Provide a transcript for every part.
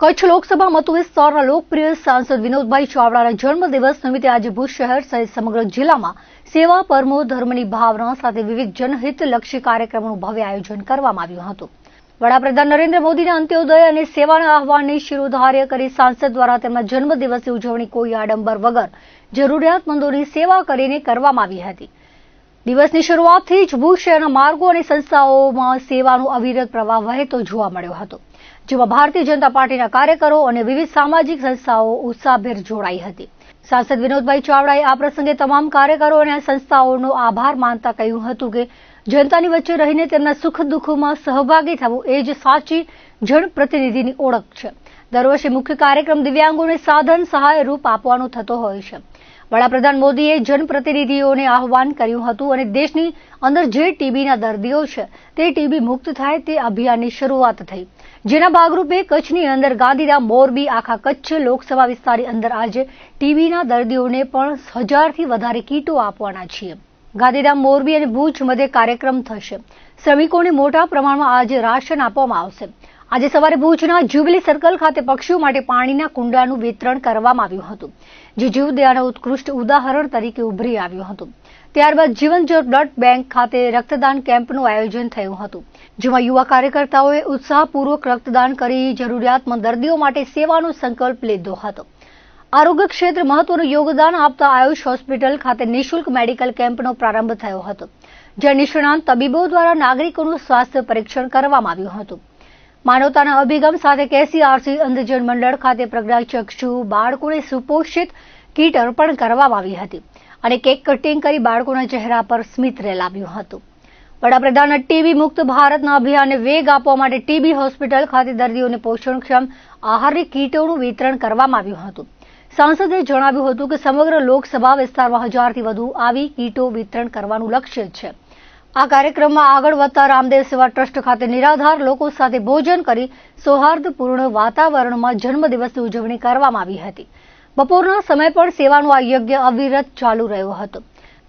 કચ્છ લોકસભા મત વિસ્તારના લોકપ્રિય સાંસદ વિનોદભાઈ ચાવડાના જન્મદિવસ નિમિત્તે આજે ભુજ શહેર સહિત સમગ્ર જિલ્લામાં સેવા પરમો ધર્મની ભાવના સાથે વિવિધ જનહિતલક્ષી કાર્યક્રમોનું ભવ્ય આયોજન કરવામાં આવ્યું હતું। વડાપ્રધાન નરેન્દ્ર મોદીના અંત્યોદય અને સેવાના આહવાનની શિરોધાર્ય કરી સાંસદ દ્વારા તેમના જન્મદિવસની ઉજવણી કોઈ આડંબર વગર જરૂરિયાતમંદોની સેવા કરીને કરવામાં આવી હતી। દિવસની શરૂઆતથી જ ભુજ શહેરના માર્ગો અને સંસ્થાઓમાં સેવાનો અવિરત પ્રવાહ વહેતો જોવા મળ્યો હતો, જેમાં ભારતીય જનતા પાર્ટીના કાર્યકરો અને વિવિધ સામાજિક સંસ્થાઓ ઉત્સાહભેર જોડાઈ હતી। સાંસદ વિનોદભાઈ ચાવડાએ આ પ્રસંગે તમામ કાર્યકરો અને સંસ્થાઓનો આભાર માનતા કહ્યું હતું કે જનતાની વચ્ચે રહીને તેમના સુખ દુઃખમાં સહભાગી થવું એ જ સાચી જનપ્રતિનિધિની ઓળખ છે। દર વર્ષે મુખ્ય કાર્યક્રમ દિવ્યાંગોને સાધન સહાય રૂપ આપવાનો થતો હોય છે। વડાપ્રધાન મોદીએ જનપ્રતિનિધિઓને આહવાન કર્યું હતું અને દેશની અંદર જે ટીબીના દર્દીઓ છે તે ટીબી મુક્ત થાય તે અભિયાનની શરૂઆત થઈ, જેના ભાગરૂપે કચ્છની અંદર ગાંધીધામ, મોરબી, આખા કચ્છ લોકસભા વિસ્તારની અંદર આજે ટીબીના દર્દીઓને પણ 1000થી વધારે કીટો આપવાના છીએ। ગાંધીધામ, મોરબી અને ભુજ મધ્યે કાર્યક્રમ થશે। શ્રમિકોને મોટા પ્રમાણમાં આજે રાશન આપવામાં આવશે। આજે સવારે ભુજના જ્યુબિલી સર્કલ ખાતે પક્ષીઓ માટે પાણીના કુંડાનું વિતરણ કરવામાં આવ્યું હતું, જે જીવદયાના ઉત્કૃષ્ટ ઉદાહરણ તરીકે ઉભરી આવ્યું હતું। ત્યારબાદ જીવનજ્યોત બ્લડ બેંક ખાતે રક્તદાન કેમ્પનું આયોજન થયું હતું, જેમાં યુવા કાર્યકર્તાઓએ ઉત્સાહપૂર્વક રક્તદાન કરી જરૂરિયાતમંદ દર્દીઓ માટે સેવાનો સંકલ્પ લીધો હતો। આરોગ્ય ક્ષેત્રે મહત્વનું યોગદાન આપતા આયુષ હોસ્પિટલ ખાતે નિઃશુલ્ક મેડિકલ કેમ્પનો પ્રારંભ થયો હતો, જ્યાં નિષ્ણાંત તબીબો દ્વારા નાગરિકોનું સ્વાસ્થ્ય પરીક્ષણ કરવામાં આવ્યું હતું। માનવતાના અભિગમ સાથે કેસીઆરસી અંધજન મંડળ ખાતે પ્રજ્ઞાચક્ષુ બાળકોને સુપોષિત કીટ અર્પણ કરવામાં આવી હતી અને કેક કટિંગ કરી બાળકોના ચહેરા પર સ્મિત રેલાવ્યું હતું। વડાપ્રધાનના ટીબી મુક્ત ભારતના અભિયાનને વેગ આપવા માટે ટીબી હોસ્પિટલ ખાતે દર્દીઓને પોષણક્ષમ આહારની કીટોનું વિતરણ કરવામાં આવ્યું હતું। સાંસદે જણાવ્યું હતું કે સમગ્ર લોકસભા વિસ્તારમાં 1000થી વધુ આવી કીટો વિતરણ કરવાનું લક્ષ્ય છે। આ કાર્યક્રમમાં આગળ વધતા રામદેવ સેવા ટ્રસ્ટ ખાતે નિરાધાર લોકો સાથે ભોજન કરી સૌહાર્દપૂર્ણ વાતાવરણમાં જન્મદિવસની ઉજવણી કરવામાં આવી હતી। બપોરના સમય પણ સેવાનો આ યજ્ઞ અવિરત ચાલુ રહ્યો હતો।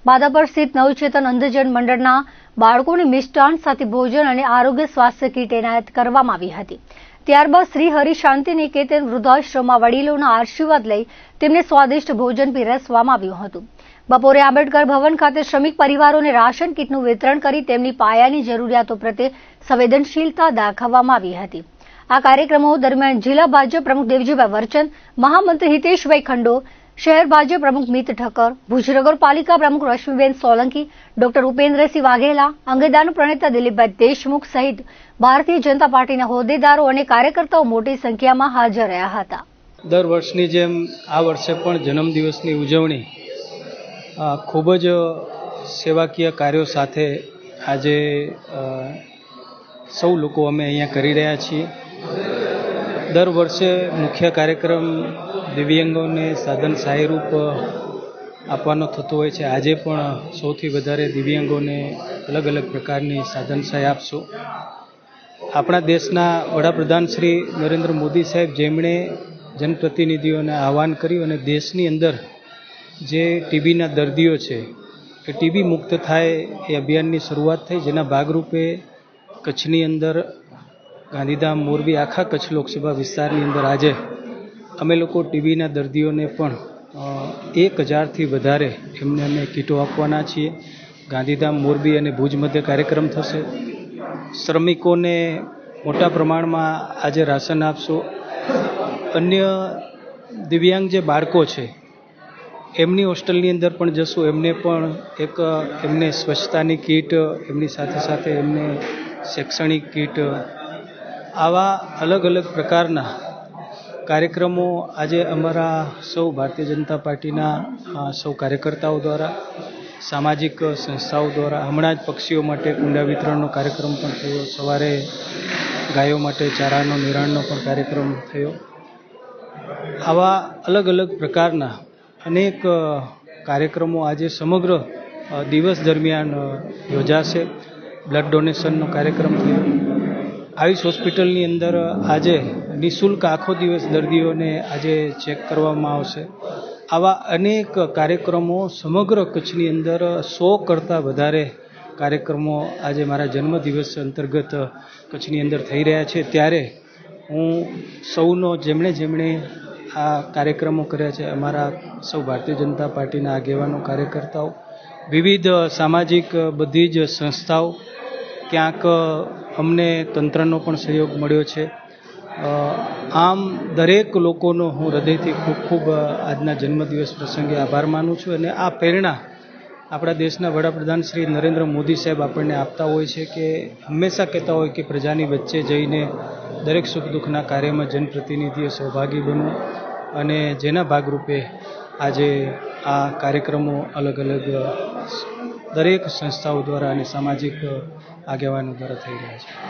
માધાપર સ્થિત નવચેતન અંધજન મંડળના બાળકોને મિષ્ટાન સાથે ભોજન અને આરોગ્ય સ્વાસ્થ્ય કીટ એનાયત કરવામાં આવી હતી। ત્યારબાદ શ્રી હરિ શાંતિ નિકેતન વૃદ્ધાશ્રમમાં વડીલોના આશીર્વાદ લઈ તેમને સ્વાદિષ્ટ ભોજન પીરસવામાં આવ્યું હતું। બપોરે આંબેડકર ભવન ખાતે શ્રમિક પરિવારોને રાશન કીટનું વિતરણ કરી તેમની પાયાની જરૂરિયાતો પ્રત્યે સંવેદનશીલતા દાખવવામાં આવી હતી। આ કાર્યક્રમો દરમિયાન જિલ્લા ભાજપ પ્રમુખ દેવજીભાઈ વરચંદ, મહામંત્રી હિતેશભાઈ ખંડો, શહેર ભાજપ પ્રમુખ મિત ઠક્કર, ભુજ નગરપાલિકા પ્રમુખ રશ્મિબેન સોલંકી, ડોક્ટર ઉપેન્દ્રસિંહ વાઘેલા, અંગદાન પ્રણેતા દિલીપભાઈ દેશમુખ સહિત ભારતીય જનતા પાર્ટીના હોદ્દેદારો અને કાર્યકર્તાઓ મોટી સંખ્યામાં હાજર રહ્યા હતા। દર વર્ષની જેમ આ વર્ષે પણ જન્મદિવસની ઉજવણી ખૂબ જ સેવાકીય કાર્યો સાથે આજે સૌ લોકો અમે અહીંયા કરી રહ્યા છીએ। દર વર્ષે મુખ્ય કાર્યક્રમ દિવ્યાંગોને સાધન સહાયરૂપ આપવાનો થતો હોય છે। આજે પણ સૌથી વધારે દિવ્યાંગોને અલગ અલગ પ્રકારની સાધન સહાય આપશું। આપણા દેશના વડાપ્રધાન શ્રી નરેન્દ્ર મોદી સાહેબ, જેમણે જનપ્રતિનિધિઓને આહવાન કર્યું અને દેશની અંદર જે ટીબીના દર્દીઓ છે એ ટીબી મુક્ત થાય એ અભિયાનની શરૂઆત થઈ, જેના ભાગરૂપે કચ્છની અંદર ગાંધીધામ, મોરબી, આખા કચ્છ લોકસભા વિસ્તારની અંદર આજે અમે લોકો ટીબીના દર્દીઓને પણ 1000થી વધારે એમને અમે કીટો આપવાના છીએ। ગાંધીધામ, મોરબી અને ભુજ મધ્યે કાર્યક્રમ થશે। શ્રમિકોને મોટા પ્રમાણમાં આજે રાશન આપશું। અન્ય દિવ્યાંગ જે બાળકો છે એમની હોસ્ટેલની અંદર પણ જશું, એમને પણ એમને સ્વચ્છતાની કીટ, એમની સાથે સાથે એમને શૈક્ષણિક કીટ, આવા અલગ અલગ પ્રકારના કાર્યક્રમો આજે અમારા સૌ ભારતીય જનતા પાર્ટીના સૌ કાર્યકર્તાઓ દ્વારા, સામાજિક સંસ્થાઓ દ્વારા, હમણાં જ પક્ષીઓ માટે કુંડા વિતરણનો કાર્યક્રમ પણ થયો, સવારે ગાયો માટે ચારાનો નિરાણનો પણ કાર્યક્રમ થયો। આવા અલગ અલગ પ્રકારના અનેક કાર્યક્રમો આજે સમગ્ર દિવસ દરમિયાન યોજાશે। બ્લડ ડોનેશનનો કાર્યક્રમ થયો। આયુષ હોસ્પિટલની અંદર આજે નિઃશુલ્ક આખો દિવસ દર્દીઓને આજે ચેક કરવામાં આવશે। આવા અનેક કાર્યક્રમો સમગ્ર કચ્છની અંદર 100 કરતાં વધારે કાર્યક્રમો આજે મારા જન્મદિવસ અંતર્ગત કચ્છની અંદર થઈ રહ્યા છે। ત્યારે હું સૌનો જેમણે આ કાર્યક્રમો કર્યા છે, અમારા સૌ ભારતીય જનતા પાર્ટીના આગેવાનો, કાર્યકર્તાઓ, વિવિધ સામાજિક બધી જ સંસ્થાઓ, ક્યાંક અમને તંત્રનો પણ સહયોગ મળ્યો છે. આમ દરેક લોકોનો હું હૃદયથી ખૂબ ખૂબ આજના જન્મદિવસ પ્રસંગે આભાર માનું છું. અને આ પ્રેરણા આપણા દેશના વડાપ્રધાન શ્રી નરેન્દ્ર મોદી સાહેબ આપણને આપતા હોય છે કે હંમેશા કહેતા હોય કે પ્રજાની વચ્ચે જઈને દરેક સુખ દુઃખના કાર્યમાં જનપ્રતિનિધિએ સહભાગી બનવું, અને જેના ભાગરૂપે આજે આ કાર્યક્રમો અલગ અલગ દરેક સંસ્થાઓ દ્વારા અને સામાજિક આગેવાનો દ્વારા થઈ રહ્યા છે.